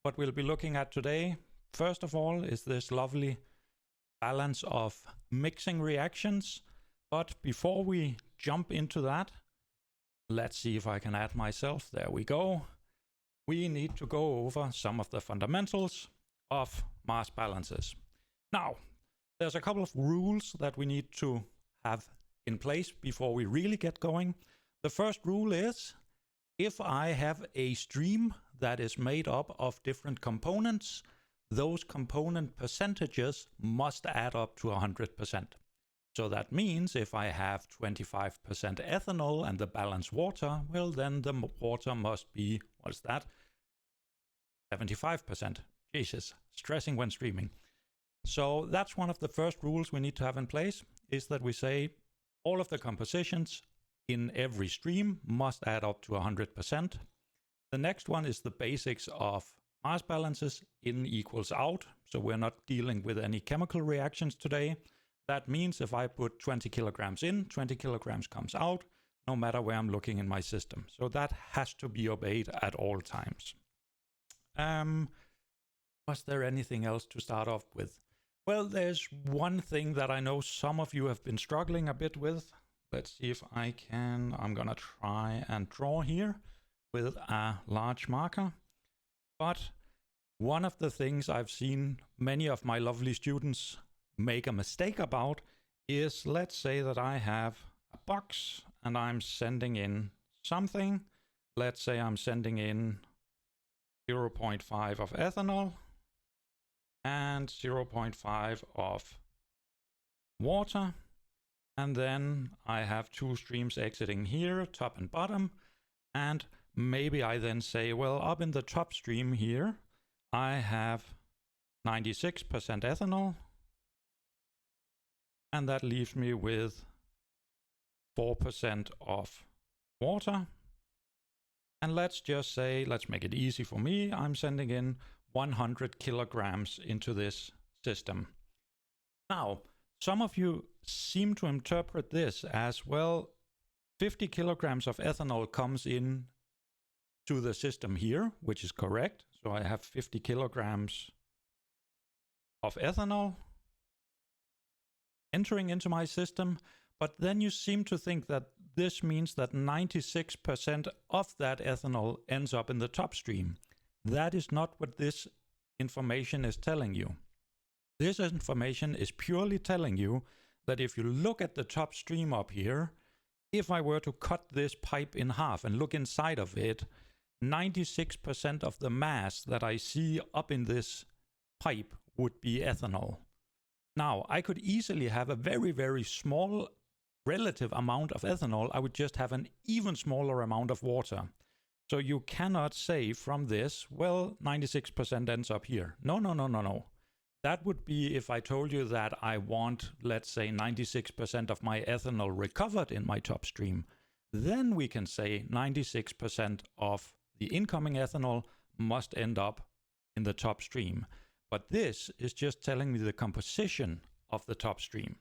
what we'll be looking at today, first of all, is this lovely balance of mixing reactions. But before we jump into that, let's see if I can add myself. There we go. We need to go over some of the fundamentals of mass balances. Now, there's a couple of rules that we need to have in place before we really get going. The first rule is, if I have a stream that is made up of different components, those component percentages must add up to 100%. So that means if I have 25% ethanol and the balanced water, well, then the water must be, what's that? 75%. Jesus, stressing when streaming. So that's one of the first rules we need to have in place, is that we say all of the compositions in every stream must add up to 100%. The next one is the basics of mass balances, in equals out. So we're not dealing with any chemical reactions today. That means if I put 20 kilograms in, 20 kilograms comes out, no matter where I'm looking in my system. So that has to be obeyed at all times. Was there anything else to start off with? Well, there's one thing that I know some of you have been struggling a bit with. Let's see if I can. I'm gonna try and draw here with a large marker. But one of the things I've seen many of my lovely students make a mistake about is, let's say that I have a box and I'm sending in something. Let's say I'm sending in 0.5 of ethanol and 0.5 of water. And then I have two streams exiting here, top and bottom. And maybe I then say, well, up in the top stream here, I have 96% ethanol. And that leaves me with 4% of water. And let's just say, let's make it easy for me, I'm sending in 100 kilograms into this system. Now, some of you seem to interpret this as, well, 50 kilograms of ethanol comes in to the system here, which is correct. So I have 50 kilograms of ethanol entering into my system. But then you seem to think that this means that 96% of that ethanol ends up in the top stream. That is not what this information is telling you. This information is purely telling you that if you look at the top stream up here, if I were to cut this pipe in half and look inside of it, 96% of the mass that I see up in this pipe would be ethanol. Now, I could easily have a very, very small relative amount of ethanol. I would just have an even smaller amount of water. So you cannot say from this, well, 96% ends up here. No. That would be if I told you that I want, let's say, 96% of my ethanol recovered in my top stream. Then we can say 96% of the incoming ethanol must end up in the top stream. But this is just telling me the composition of the top stream.